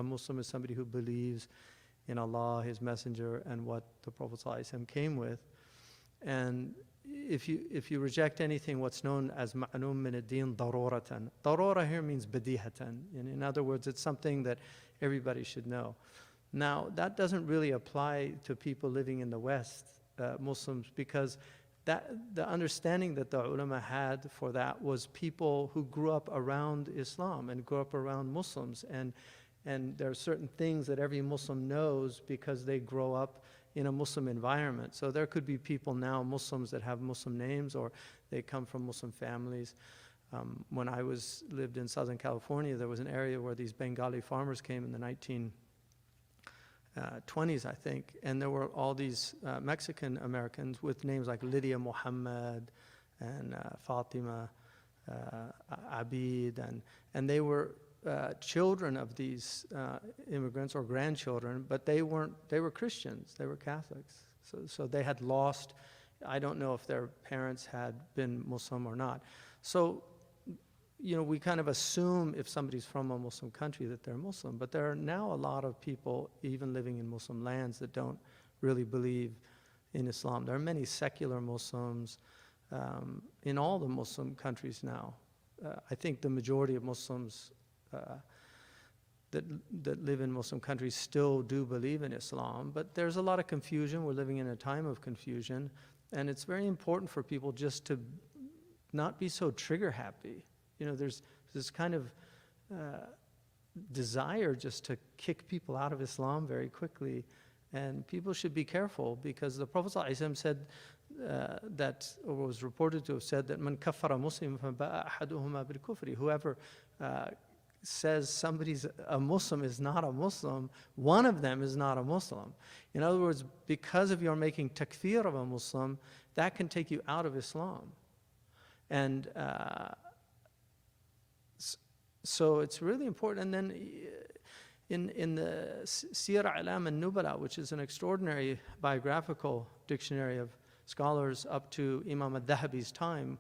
A Muslim is somebody who believes in Allah, His Messenger, and what the Prophet ﷺ came with. And if you reject anything, what's known as ma'lum min ad-din daruratan. Darura here means badihatan. In other words, it's something that everybody should know. Now, that doesn't really apply to people living in the West, Muslims, because the understanding that the ulama had for that was people who grew up around Islam and grew up around Muslims. And there are certain things that every Muslim knows because they grow up in a Muslim environment. So there could be people now, Muslims, that have Muslim names, or they come from Muslim families. When I lived in Southern California, there was an area where these Bengali farmers came in the 1920s, I think, and there were all these Mexican Americans with names like Lydia Muhammad and Fatima Abid, and they were children of these immigrants or grandchildren, but they were Christians, they were Catholics. So they had lost, I don't know if their parents had been Muslim or not. So, we kind of assume if somebody's from a Muslim country that they're Muslim, but there are now a lot of people even living in Muslim lands that don't really believe in Islam. There are many secular Muslims in all the Muslim countries now. I think the majority of Muslims that live in Muslim countries still do believe in Islam, but there's a lot of confusion. We're living in a time of confusion, and it's very important for people just to not be so trigger happy. There's this kind of desire just to kick people out of Islam very quickly, and people should be careful, because the Prophet ﷺ said that, or was reported to have said, that man kaffara muslim faba'a ahaduhuma bil kufri. Whoever says somebody's a Muslim is not a Muslim, one of them is not a Muslim. In other words, because of your making takfir of a Muslim, that can take you out of Islam. And so it's really important. And then in the Siyar A'lam al-Nubala, which is an extraordinary biographical dictionary of scholars up to Imam al-Dhahabi's time,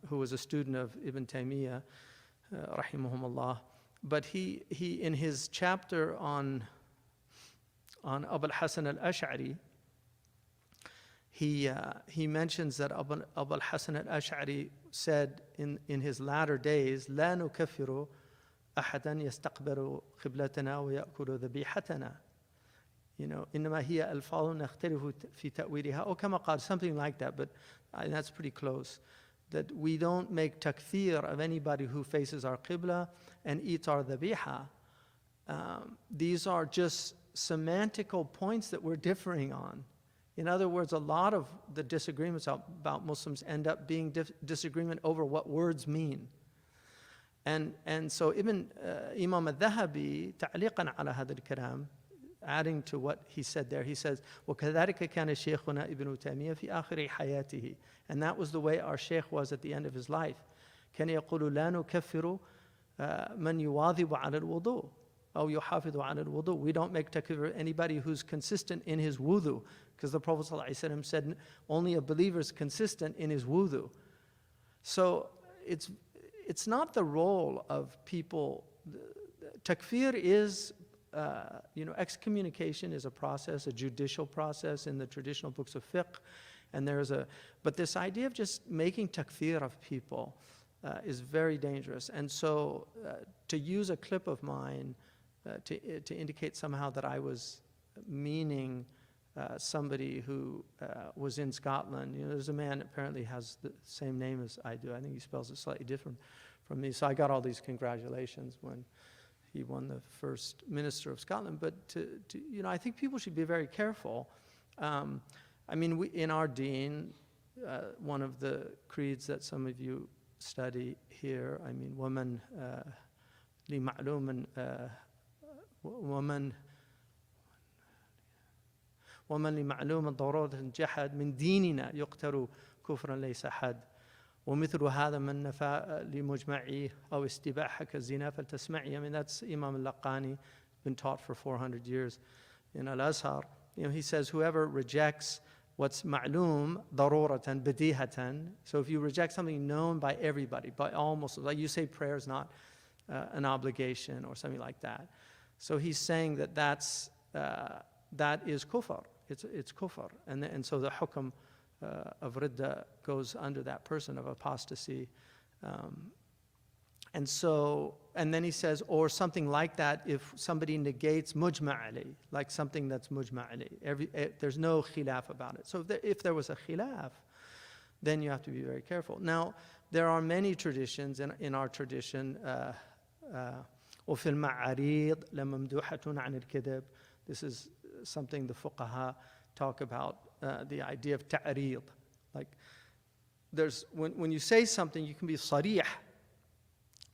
who was a student of Ibn Taymiyyah, rahimahumullah. But he in his chapter on Abu al-Hasan al-Ash'ari, he mentions that Abu al-Hasan al-Ash'ari said in his latter days, لا نكفر أحدا يستقبل قبلتنا ويأكل ذبيحتنا. إنما هي ألفاظ نختلف في تأويلها أو كما قال, something like that, but that's pretty close. That we don't make takfir of anybody who faces our qibla and eats our dhabiha. These are just semantical points that we're differing on. In other words, a lot of the disagreements about Muslims end up being disagreement over what words mean. And so Imam al-Dhahabi, ta'liqan ala hadha al-kalam, adding to what he said there, he says, وَكَذَلِكَ كَانَ شَيْخُنَا ابن تيمية في آخر حياته. And that was the way our Shaykh was at the end of his life. كان يقول لا نكفر من يواظب على الوضوء أو يحافظ على الوضوء. We don't make takfir anybody who's consistent in his wudu, because the Prophet ﷺ said only a believer is consistent in his wudu. So it's not the role of people. Takfir is excommunication is a process, a judicial process in the traditional books of fiqh, and but this idea of just making takfir of people is very dangerous. And so to use a clip of mine to indicate somehow that I was meaning somebody who was in Scotland. There's a man apparently has the same name as I do. I think he spells it slightly different from me. So I got all these congratulations when he won the first minister of Scotland. But I think people should be very careful. In our deen, one of the creeds that some of you study here, woman li ma'luman woman لمعلوم ضرورة جحد من ديننا يقتر كفرا ليس حد ومثل هذا من نفى لمجمعي أو استباحة كالزنا فلتسمعي. That's Imam al-Laqani, been taught for 400 years in Al-Azhar. He says whoever rejects what's ma'lum daruratan badihatan, so if you reject something known by everybody, by all Muslims, like you say prayer is not an obligation or something like that, So he's saying that that is kufr. It's kufr. And so the hukm of ridda goes under that person of apostasy. And then he says, or something like that, if somebody negates mujma' alayh, like something that's mujma' alayh. There's no khilaf about it. So if there was a khilaf, then you have to be very careful. Now, there are many traditions in our tradition. وفي المعاريض لممدوحة عن الكذب. This is something the fuqaha talk about, the idea of ta'reed. Like, when you say something, you can be sarih,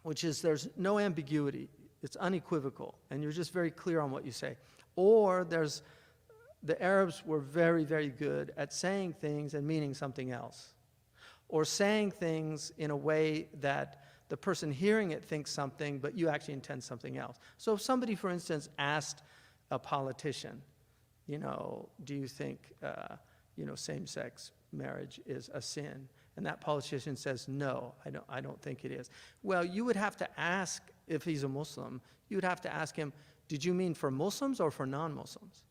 which is there's no ambiguity. It's unequivocal, and you're just very clear on what you say. Or the Arabs were very, very good at saying things and meaning something else, or saying things in a way that the person hearing it thinks something, but you actually intend something else. So if somebody, for instance, asked a politician, do you think, same-sex marriage is a sin? And that politician says, no, I don't think it is. Well, you would have to ask, if he's a Muslim, you would have to ask him, did you mean for Muslims or for non-Muslims?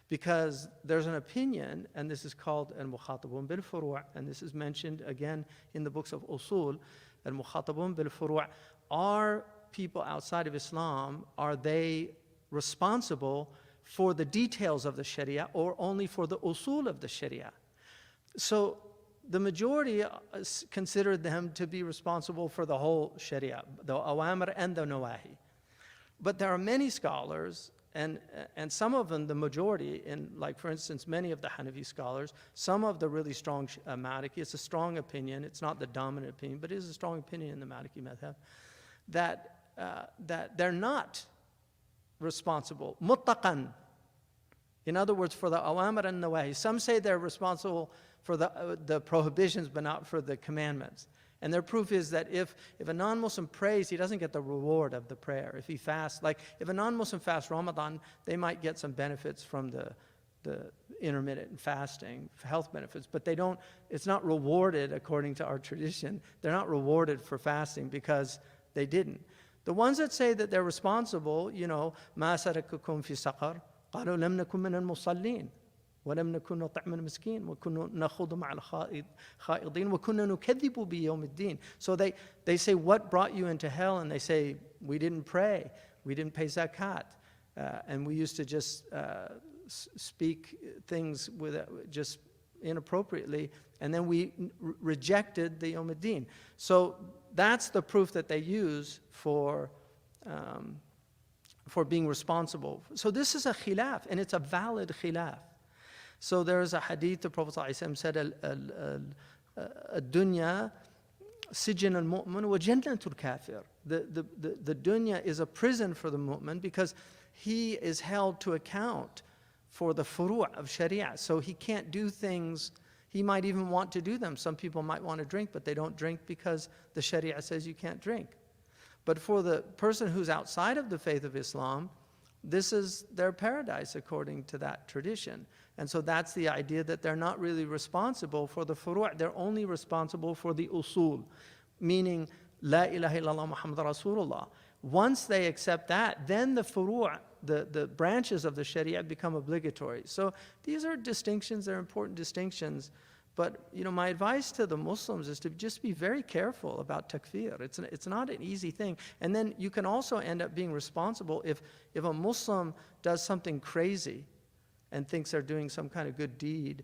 Because there's an opinion, and this is called al-mukhatabun bil-furu', and this is mentioned again in the books of usul. Al-mukhatabun bil-furu', are people outside of Islam, are they responsible for the details of the Sharia or only for the usul of the Sharia? So the majority consider them to be responsible for the whole Sharia, the awamir and the nawahi. But there are many scholars, and some of them, the majority, like for instance, many of the Hanafi scholars, some of the really strong Maliki, it's a strong opinion, it's not the dominant opinion, but it is a strong opinion in the Maliki madhab, that they're not responsible, muttaqan. In other words, for the awamir and nawahi. Some say they're responsible for the prohibitions, but not for the commandments. And their proof is that if a non-Muslim prays, he doesn't get the reward of the prayer. If he fasts, like if a non-Muslim fasts Ramadan, they might get some benefits from the intermittent fasting, health benefits, but it's not rewarded according to our tradition. They're not rewarded for fasting because they didn't. The ones that say that they're responsible, مَا سَرَكُكُمْ فِي سَقَرٍ قَالُوا لَمْ نَكُنْ مِنَ الْمُصَلِّينَ وَلَمْ نَكُنْ نُطْعِمُ الْمِسْكِينَ وَكُنَّا نَخُوضُ مَعَ الْخَائِضِينَ وَكُنَّا نُكَذِّبُ بِيَوْمِ الدِّينِ. So they say, what brought you into hell? And they say, we didn't pray, we didn't pay zakat, and we used to just speak things just inappropriately, and then we rejected the Yawm ad-Din. So that's the proof that they use for being responsible. So this is a khilaf, and it's a valid khilaf. So there is a hadith, the Prophet ﷺ said, "Dunya sijin al-mu'min wa jannatul kafir." The dunya is a prison for the mu'min because he is held to account for the furu' of sharia. So he can't do things, he might even want to do them. Some people might want to drink, but they don't drink because the sharia says you can't drink. But for the person who's outside of the faith of Islam, this is their paradise according to that tradition. And so that's the idea that they're not really responsible for the furu', they're only responsible for the usul, meaning La ilaha illallah Muhammad Rasulullah. Once they accept that, then the furu', the branches of the Sharia become obligatory. So these are distinctions, they're important distinctions. But my advice to the Muslims is to just be very careful about takfir. It's not an easy thing. And then you can also end up being responsible if a Muslim does something crazy and thinks they're doing some kind of good deed,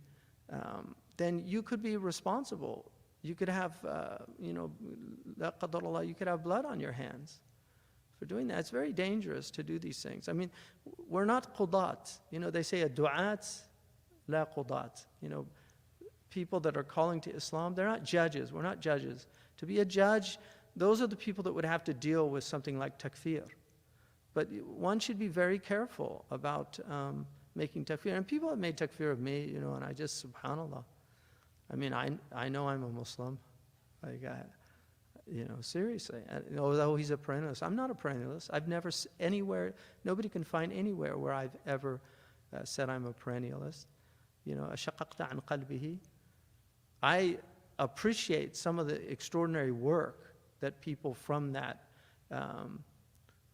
then you could be responsible. You could have, la qadar Allah, you could have blood on your hands for doing that. It's very dangerous to do these things. I mean, we're not qudat. They say a du'at, la qudat. People that are calling to Islam, they're not judges. We're not judges. To be a judge, those are the people that would have to deal with something like takfir. But one should be very careful about making takfir. And people have made takfir of me, and I just, subhanAllah. I mean, I know I'm a Muslim. Seriously. Although he's a perennialist. I'm not a perennialist. I've never anywhere, nobody can find anywhere where I've ever said I'm a perennialist. أشققت عن قلبه. I appreciate some of the extraordinary work that people from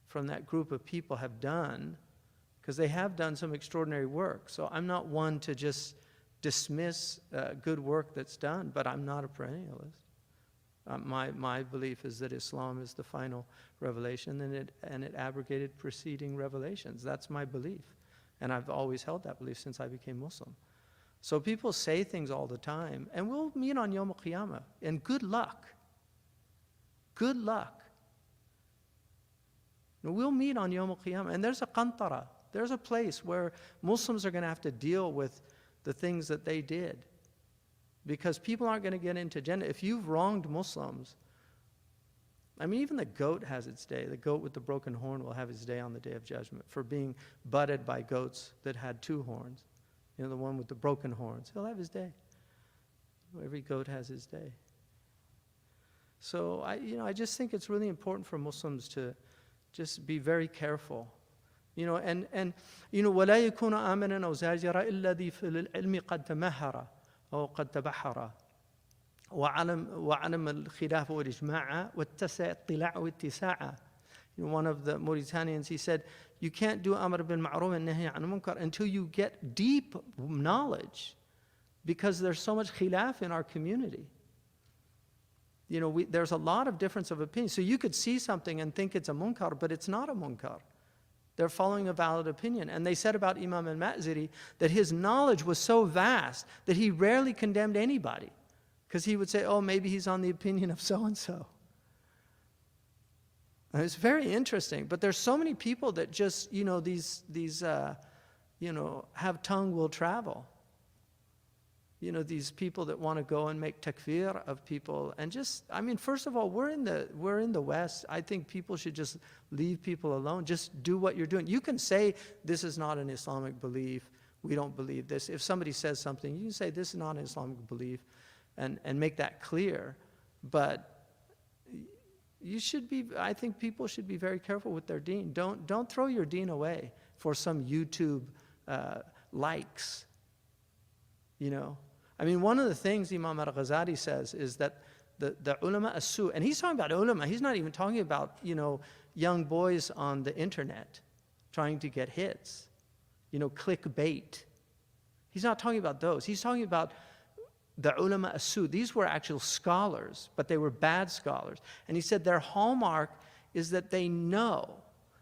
from that group of people have done, because they have done some extraordinary work. So I'm not one to just dismiss good work that's done, but I'm not a perennialist. My belief is that Islam is the final revelation, and it abrogated preceding revelations. That's my belief. And I've always held that belief since I became Muslim. So people say things all the time, and we'll meet on Yawm al-Qiyamah, and good luck. Good luck. We'll meet on Yawm al-Qiyamah, and there's a qantara. There's a place where Muslims are going to have to deal with the things that they did. Because people aren't going to get into Jannah. If you've wronged Muslims, I mean, even the goat has its day. The goat with the broken horn will have his day on the Day of Judgment for being butted by goats that had 2 horns. You know, the one with the broken horns. He'll have his day. Every goat has his day. So I just think it's really important for Muslims to just be very careful. And وَلَا يَكُونَ آمِنًا أَوْ زَاجِرًا إِلَّا ذِي فِي الْعِلْمِ قَدْ تَمَهَّرَ أو قد تبحر وعلم الخلاف والإجماع واتسع اطلاع واتساع. One of the Mauritanians, he said, you can't do amr bil ma'ruf and nahy an munkar until you get deep knowledge, because there's so much khilaf in our community. There's a lot of difference of opinion. So you could see something and think it's a munkar, but it's not a munkar. They're following a valid opinion. And they said about Imam al-Ma'ziri that his knowledge was so vast that he rarely condemned anybody, because he would say, oh, maybe he's on the opinion of so-and-so. And it's very interesting. But there's so many people that just, have tongue will travel. These people that want to go and make takfir of people. And first of all, we're in the West. I think people should just leave people alone. Just do what you're doing. You can say, this is not an Islamic belief. We don't believe this. If somebody says something, you can say, this is not an Islamic belief, and make that clear. But I think people should be very careful with their deen. Don't throw your deen away for some YouTube likes. One of the things Imam al-Ghazali says is that the ulama as-su, and he's talking about ulama, he's not even talking about, young boys on the internet trying to get hits, clickbait. He's not talking about those. He's talking about the ulama as-su. These were actual scholars, but they were bad scholars. And he said their hallmark is that they know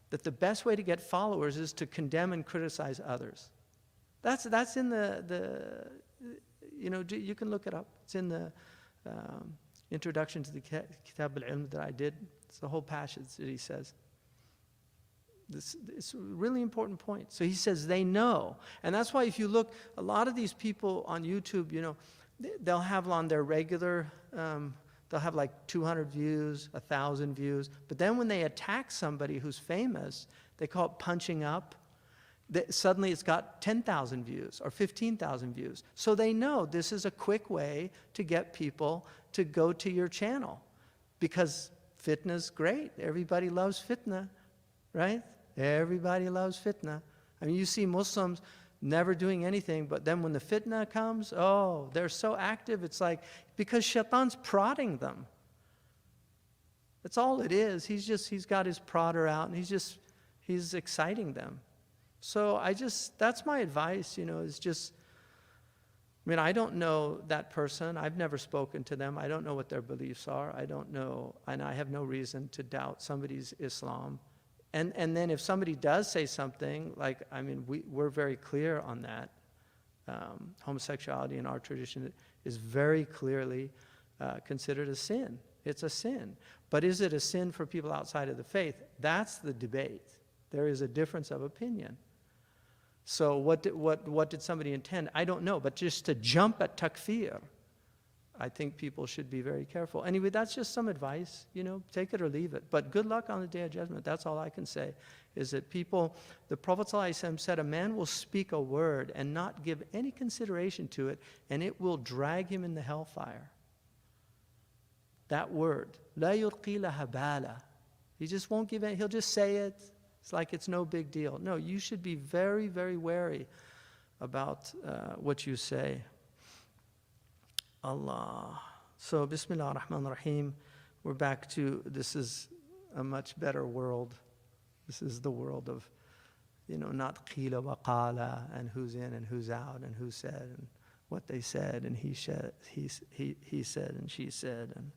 that the best way to get followers is to condemn and criticize others. That's in you can look it up. It's in the introduction to the Kitab al-Ilm that I did. It's the whole passage that he says. It's a really important point. So he says they know. And that's why if you look, a lot of these people on YouTube, they'll have on their regular, they'll have like 200 views, 1,000 views. But then when they attack somebody who's famous, they call it punching up. Suddenly it's got 10,000 views or 15,000 views. So they know this is a quick way to get people to go to your channel, because fitna's great. Everybody loves fitna, right? Everybody loves fitna. You see Muslims never doing anything, but then when the fitna comes, oh, they're so active. It's like, because shaitan's prodding them. That's all it is. He's got his prodder out, and he's exciting them. So that's my advice, is just, I don't know that person. I've never spoken to them. I don't know what their beliefs are. I don't know, and I have no reason to doubt somebody's Islam. And then if somebody does say something, we're very clear on that. Homosexuality in our tradition is very clearly considered a sin. It's a sin. But is it a sin for people outside of the faith? That's the debate. There is a difference of opinion. So what did somebody intend? I don't know. But just to jump at takfir, I think people should be very careful. Anyway, that's just some advice. Take it or leave it. But good luck on the Day of Judgment. That's all I can say. Is that the Prophet ﷺ said, a man will speak a word and not give any consideration to it, and it will drag him in the hellfire. That word, la yulqi laha bala. He just won't give it. He'll just say it. It's like it's no big deal. No, you should be very, very wary about what you say. Allah. So, Bismillah ar-Rahman ar-Rahim. We're back to, this is a much better world This is the world of, not qila wa qala, and who's in and who's out, and who said and what they said, and he said and she said, and